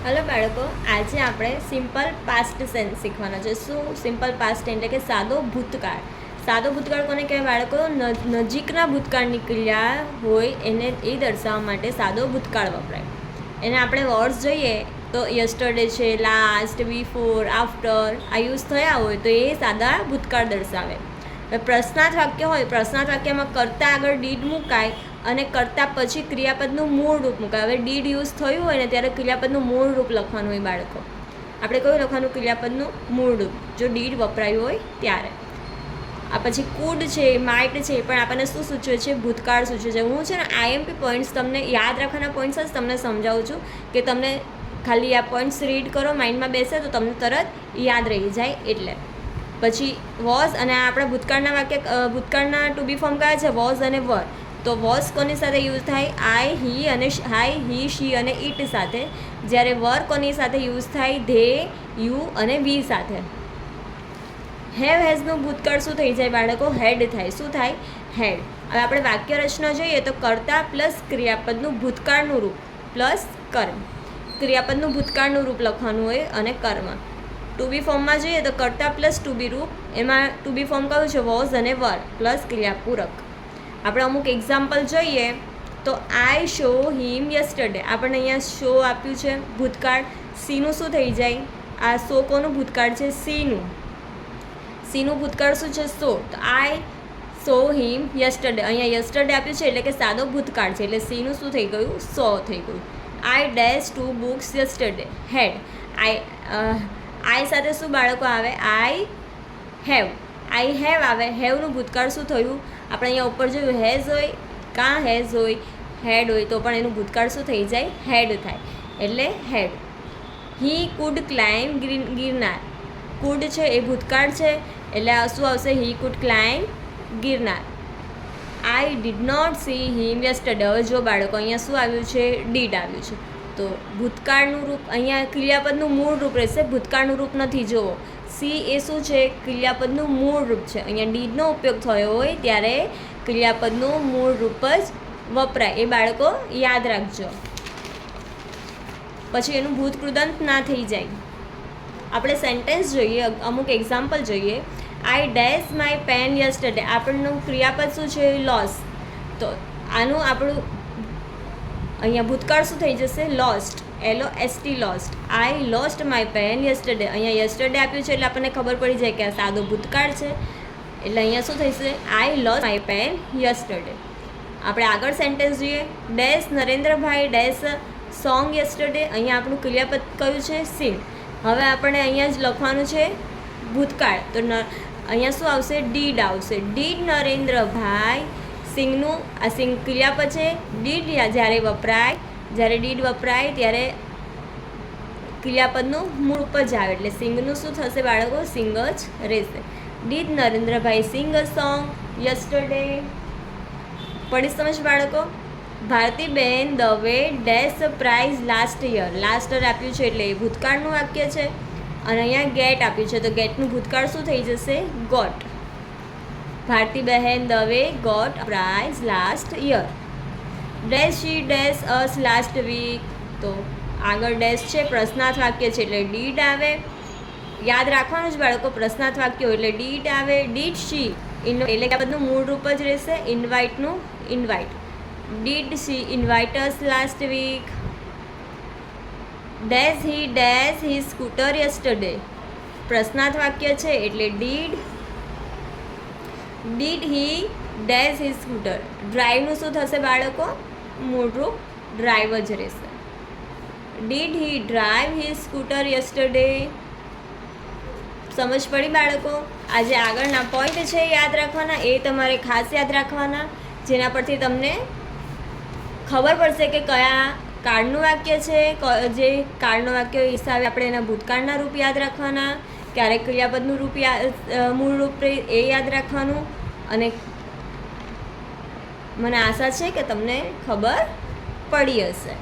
Hello બાળકો, આજે આપણે સિમ્પલ પાસ્ટ સેન્સ શીખવાના છે. શું સિમ્પલ પાસ્ટ એટલે કે સાદો ભૂતકાળ. સાદો ભૂતકાળ કોને કહેવાય બાળકો? નજીકના ભૂતકાળની ક્રિયા હોય એને એ દર્શાવવા માટે સાદો ભૂતકાળ વપરાય. એને આપણે વર્ડ્સ જોઈએ તો યસ્ટરડે છે, લાસ્ટ, બિફોર, આફ્ટર આ યુઝ થયા હોય તો એ સાદા ભૂતકાળ દર્શાવે. હવે પ્રશ્નાર્થ વાક્ય હોય, પ્રશ્નાર્થ વાક્યમાં કરતા આગળ ડીડ મુકાય અને કરતાં પછી ક્રિયાપદનું મૂળ રૂપ મુકાય. હવે ડીડ યુઝ થયું હોય ને ત્યારે ક્રિયાપદનું મૂળ રૂપ લખવાનું હોય બાળકો. આપણે કયું લખવાનું? ક્રિયાપદનું મૂળ રૂપ, જો ડીડ વપરાયું હોય ત્યારે. આ પછી કુડ છે, માઇટ છે, પણ આપણને શું સૂચવે છે? ભૂતકાળ સૂચવે છે. હું છે ને આઈએમપી પોઈન્ટ્સ તમને યાદ રાખવાના પોઈન્ટ્સ જ તમને સમજાવું છું કે તમને ખાલી આ પોઈન્ટ્સ રીડ કરો, માઇન્ડમાં બેસે તો તમને તરત યાદ રહી જાય એટલે. પછી વોઝ અને આપણા ભૂતકાળના વાક્ય ભૂતકાળના ટુ બી ફોર્મ કયા છે? વોઝ અને વર. તો વોઝ કોની સાથે યુઝ થાય? આઈ, હી અને હી, શી અને ઇટ સાથે. જ્યારે વર કોની સાથે યુઝ થાય? ધે, યુ અને વી સાથે. હેવ હેઝનું ભૂતકાળ શું થઈ જાય બાળકો? હેડ થાય. શું થાય? હેડ. હવે આપણે વાક્ય રચના જોઈએ તો કર્તા પ્લસ ક્રિયાપદનું ભૂતકાળનું રૂપ પ્લસ કર્મ. ક્રિયાપદનું ભૂતકાળનું રૂપ લખવાનું હોય અને કર્મ. ટુ બી ફોર્મમાં જોઈએ તો કર્તા પ્લસ ટુ બી રૂપ. એમાં ટુ બી ફોર્મ કયું છે? વોઝ અને વર પ્લસ ક્રિયાપૂરક. આપણે અમુક એક્ઝામ્પલ જોઈએ તો આઈ શો હિમ યસ્ટરડે. આપણને અહીંયા શો આપ્યું છે ભૂતકાળ. સીનું શું થઈ જાય? આ સો કોનું ભૂતકાળ છે? સીનું. સીનું ભૂતકાળ શું છે? સો. તો આઈ સો હિમ યસ્ટરડે. અહીંયા યસ્ટરડે આપ્યું છે એટલે કે સાદો ભૂતકાળ છે એટલે સીનું શું થઈ ગયું? સો થઈ ગયું. આઈ ડેશ ટુ બુક્સ યસ્ટરડે. હેડ. આઈ સાથે શું બાળકો આવે? I have. આઈ હેવ આવે. હેવનું ભૂતકાળ શું થયું? આપણે અહીંયા ઉપર જોયું હેઝ હોય, કાં હેઝ હોય, હેડ હોય તો પણ એનું ભૂતકાળ શું થઈ જાય? હેડ થાય એટલે head. He could climb Girnar. Could છે એ ભૂતકાળ છે એટલે શું આવશે? He could climb Girnar. I did not see him yesterday. હવે જો બાળકો અહીંયા શું આવ્યું છે? ડીડ આવ્યું છે. તો ભૂતકાળનું રૂપ અહીંયા ક્રિયાપદનું મૂળ રૂપ રહેશે, ભૂતકાળનું રૂપ નથી. જુઓ સી એ શું છે? ક્રિયાપદનું મૂળ રૂપ છે. અહીંયા ડીડનો ઉપયોગ થયો હોય ત્યારે ક્રિયાપદનું મૂળ રૂપ જ વપરાય. એ બાળકો યાદ રાખજો, પછી એનું ભૂતકૃદંત ના થઈ જાય. આપણે સેન્ટેન્સ જોઈએ, અમુક એક્ઝામ્પલ જોઈએ. આઈ ડેશ માય પેન યસ્ટરડે. આપણનું ક્રિયાપદ શું છે? લોસ. તો આનું આપણું અહીંયા ભૂતકાળ શું થઈ જશે? Lost. LOST lost. I lost my pen yesterday. અહીંયા યસ્ટરડે આપ્યું છે એટલે આપણને ખબર પડી જાય કે આ સાદો ભૂતકાળ છે એટલે અહીંયા શું થશે? I lost my pen yesterday. આપણે આગળ સેન્ટેન્સ જોઈએ. Dash Narendrabhai dash song yesterday. અહીંયા આપણું ક્રિયાપદ કયું છે? સિંગ. હવે આપણે અહીંયા જ લખવાનું છે ભૂતકાળ તો અહીંયા શું આવશે? ડીડ આવશે. ડીડ નરેન્દ્રભાઈ સિંગનું આ સિંગ ક્રિયાપદ છે. ડીડ જ્યારે વપરાય, જ્યારે ડીડ વપરાય ત્યારે ક્રિયાપદનું મૂળ રૂપ જ આવે એટલે સિંગનું શું થશે બાળકો? સિંગ જ રહેશે. Did Narendrabhai sing a song yesterday. પડી સમજ બાળકો? Bhartiben Dave dash prize last year. Last year આપ્યું છે એટલે એ ભૂતકાળનું વાક્ય છે અને અહીંયા ગેટ આપ્યું છે તો ગેટનું ભૂતકાળ શું થઈ જશે? Got. Bhartiben Dave got prize last year. Dash she dash us last week. તો આગળ ડેશ છે, પ્રશ્નાર્થ વાક્ય છે એટલે ડીડ આવે. યાદ રાખવાનું જ બાળકો, પ્રશ્નાર્થ વાક્ય એટલે ડીડ આવે. ડીડ શી એટલે કે આ બધું મૂળ રૂપ જ રહેશે. ઇન્વાઇટનું invite. Did she invite us last week. Dash he dash he scooter yesterday. પ્રશ્નાર્થ વાક્ય છે એટલે did he dash he scooter. ડ્રાઈવનું શું થશે બાળકો? મૂળરૂપ ડ્રાઈવ જ રહેશે. Did he drive he scooter yesterday. સમજ પડી બાળકો? આજે આગળના પોઈન્ટ છે યાદ રાખવાના, એ તમારે ખાસ યાદ રાખવાના, જેના પરથી તમને ખબર પડશે કે કયા કાળનું વાક્ય છે. જે કાળનું વાક્ય હિસાબે આપણે એના ભૂતકાળના રૂપ યાદ રાખવાના, ક્યારેક ક્રિયાપદનું રૂપ મૂળ રૂપ એ યાદ રાખવાનું. અને મને આશા છે કે તમને ખબર પડી હશે.